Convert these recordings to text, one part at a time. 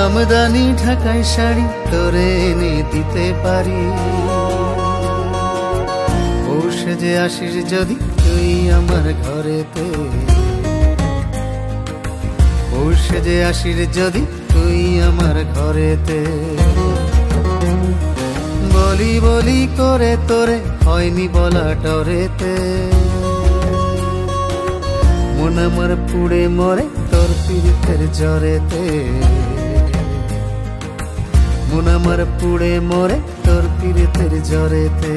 জামদানি ঢাকাই শাড়ি তোরে এনে দিতে পারি। বসে যে আসিস যদি তুই আমার ঘরেতে, বসে যে আসিস যদি তুই আমার ঘরেতে। বলি বলি করে তোরে হয়নি বলা ডরেতে, মন আমার পুড়ে মরে তোর পীড়িতের জ্বরেতে। মন আমার পুড়ে মরে তোর পীড়িতের জ্বরেতে।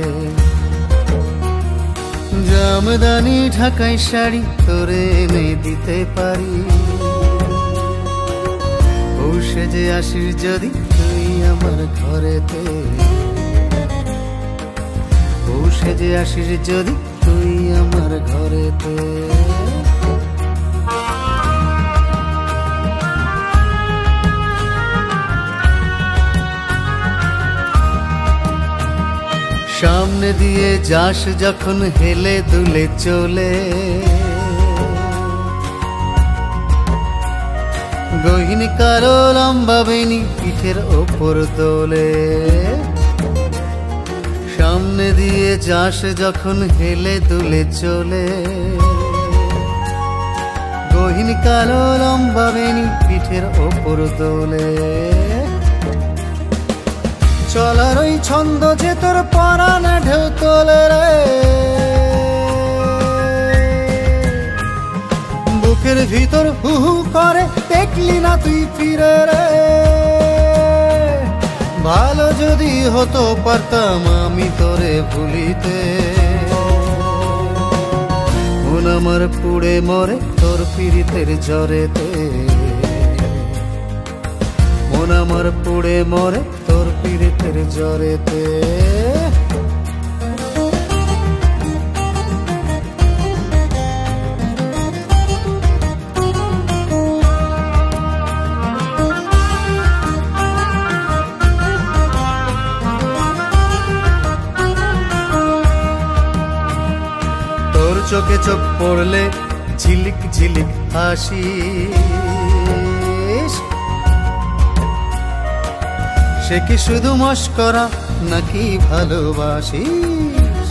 জামদানি ঢাকাই শাড়ি তোরে এনে দিতে পারি। বসে যে আসিস যদি তুই আমার ঘরেতে, বসে যে আসিস যদি তুই আমার ঘরেতে। সামনে দিয়ে যাস যখন হেলে দুলে চলে, গহীন কালো লম্বা বেনি পিঠের ওপর দোলে। সামনে দিয়ে যাস যখন হেলে দুলে চলে, গহীন কালো লম্বা বেনি পিঠের ওপর দোলে। চলার ওই ছন্দ যে তোর পরাণে ঢেউ তোলে রে, বুকের ভিতর হু হু করে দেখলি না তুই ফিরে রে। ভালো যদি হতো পারতাম আমি তোরে ভুলিতে, মন আমার পুড়ে মরে তোর পীড়িতের জ্বরেতে। মন আমার পুড়ে মরে তোর পীড়িতের জ্বরেতে। তোর চোখে চোখ পড়লে ঝিলিক ঝিলিক হাসি, সে কি শুধু মস্করা নাকি ভালোবাসিস?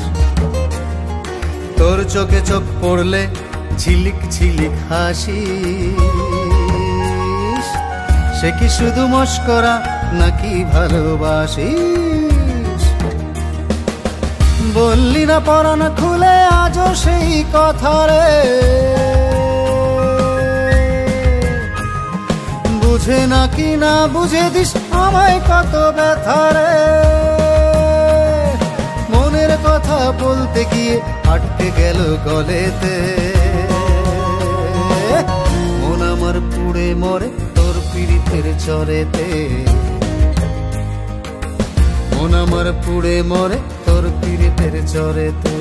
তোর চোখে চোখ পড়লে ঝিলিক ঝিলিক হাসি, সে কি শুধু মস্করা নাকি ভালোবাসিস? বললি না পরাণ খুলে আজও সেই কথা রে, বুঝে নাকি না বুঝে দিস আমায় কত ব্যথা রে। মনের কথা বলতে গিয়ে আটকে গেল গলেতে, মন আমার পুড়ে মরে তোর পীড়িতের জ্বরেতে। মন আমার পুড়ে মরে তোর পীড়িতের জ্বরেতে।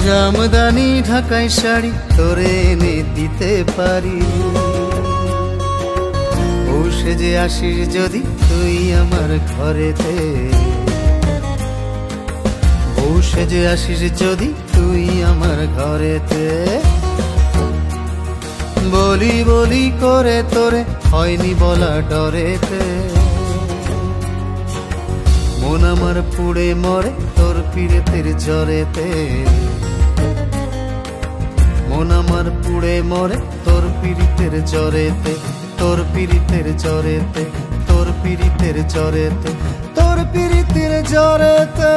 জামদানি ঢাকাই শাড়ি তোরে এনে দিতে পারি। বসে যে আসিস যদি তুই আমার ঘরেতে, বসে যে আসিস যদি তুই আমার ঘরেতে। বলি বলি করে তোরে হয়নি বলা ডরেতে, মন আমার পুড়ে মরে তোর পীড়িতের জ্বরেতে। মন আমার পুড়ে মরে তোর পীড়িতের জ্বরেতে। তোর পীড়িতের জ্বরেতে, তোর পীড়িতের জ্বরেতে, তোর পীড়িতের জ্বরেতে।